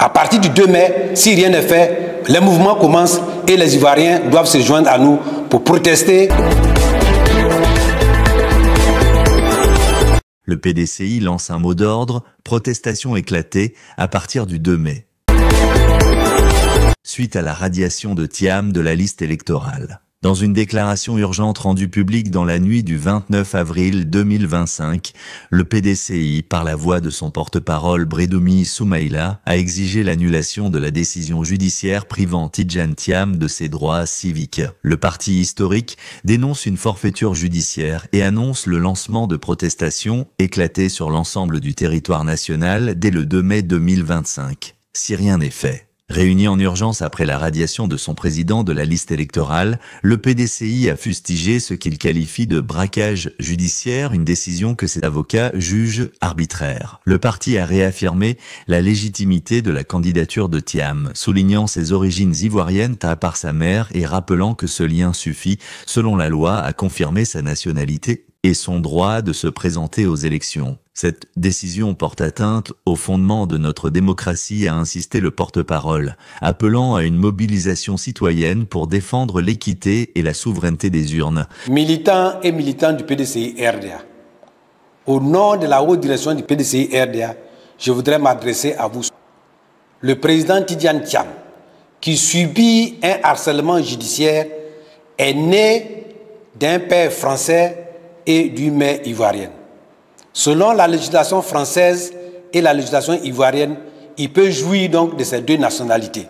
À partir du 2 mai, si rien n'est fait, les mouvements commencent et les Ivoiriens doivent se joindre à nous pour protester. Le PDCI lance un mot d'ordre, protestation éclatée, à partir du 2 mai. Suite à la radiation de Thiam de la liste électorale. Dans une déclaration urgente rendue publique dans la nuit du 29 avril 2025, le PDCI, par la voix de son porte-parole Bredoumi Soumaïla, a exigé l'annulation de la décision judiciaire privant Tidjane Thiam de ses droits civiques. Le parti historique dénonce une forfaiture judiciaire et annonce le lancement de protestations éclatées sur l'ensemble du territoire national dès le 2 mai 2025, si rien n'est fait. Réuni en urgence après la radiation de son président de la liste électorale, le PDCI a fustigé ce qu'il qualifie de braquage judiciaire, une décision que ses avocats jugent arbitraire. Le parti a réaffirmé la légitimité de la candidature de Thiam, soulignant ses origines ivoiriennes par sa mère et rappelant que ce lien suffit, selon la loi, à confirmer sa nationalité et son droit de se présenter aux élections. Cette décision porte atteinte au fondement de notre démocratie, a insisté le porte-parole, appelant à une mobilisation citoyenne pour défendre l'équité et la souveraineté des urnes. Militants et militants du PDCI-RDA, au nom de la haute direction du PDCI-RDA, je voudrais m'adresser à vous. Le président Tidjane Thiam, qui subit un harcèlement judiciaire, est né d'un père français et d'une mère ivoirienne. Selon la législation française et la législation ivoirienne, il peut jouir donc de ces deux nationalités.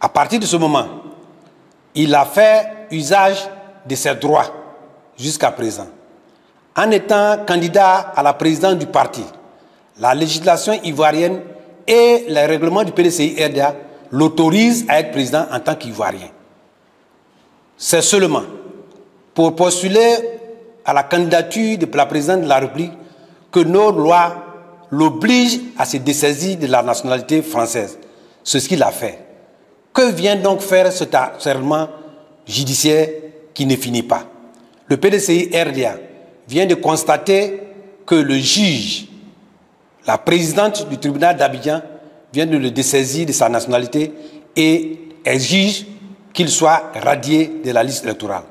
À partir de ce moment, il a fait usage de ses droits jusqu'à présent. En étant candidat à la présidence du parti, la législation ivoirienne et les règlements du PDCI-RDA l'autorisent à être président en tant qu'Ivoirien. C'est seulement pour postuler à la candidature de la présidente de la République que nos lois l'obligent à se dessaisir de la nationalité française. C'est ce qu'il a fait. Que vient donc faire cet harcèlement judiciaire qui ne finit pas? Le PDCI-RDA vient de constater que le juge, la présidente du tribunal d'Abidjan, vient de le dessaisir de sa nationalité et exige qu'il soit radié de la liste électorale.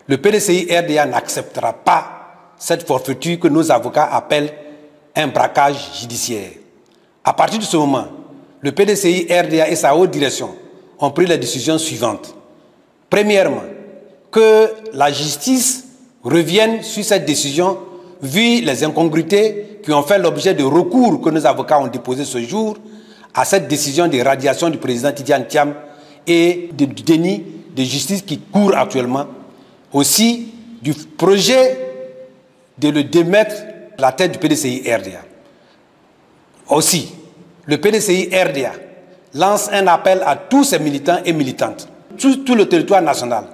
Le PDCI-RDA n'acceptera pas cette forfaiture que nos avocats appellent un braquage judiciaire. À partir de ce moment, le PDCI-RDA et sa haute direction ont pris les décisions suivantes. Premièrement, que la justice revienne sur cette décision vu les incongruités qui ont fait l'objet de recours que nos avocats ont déposé ce jour à cette décision de radiation du président Tidjane Thiam et du déni de justice qui court actuellement. Aussi du projet de le démettre à la tête du PDCI-RDA. Aussi, le PDCI-RDA lance un appel à tous ses militants et militantes, tout le territoire national,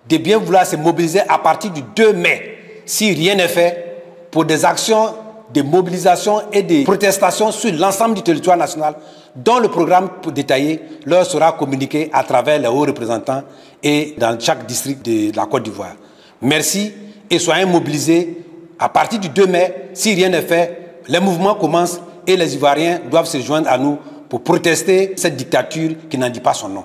de bien vouloir se mobiliser à partir du 2 mai, si rien n'est fait, pour des actions de mobilisation et de protestation sur l'ensemble du territoire national, dont le programme détaillé leur sera communiqué à travers les hauts représentants et dans chaque district de la Côte d'Ivoire. Merci et soyez mobilisés. À partir du 2 mai, si rien n'est fait, les mouvements commencent et les Ivoiriens doivent se joindre à nous pour protester cette dictature qui n'en dit pas son nom.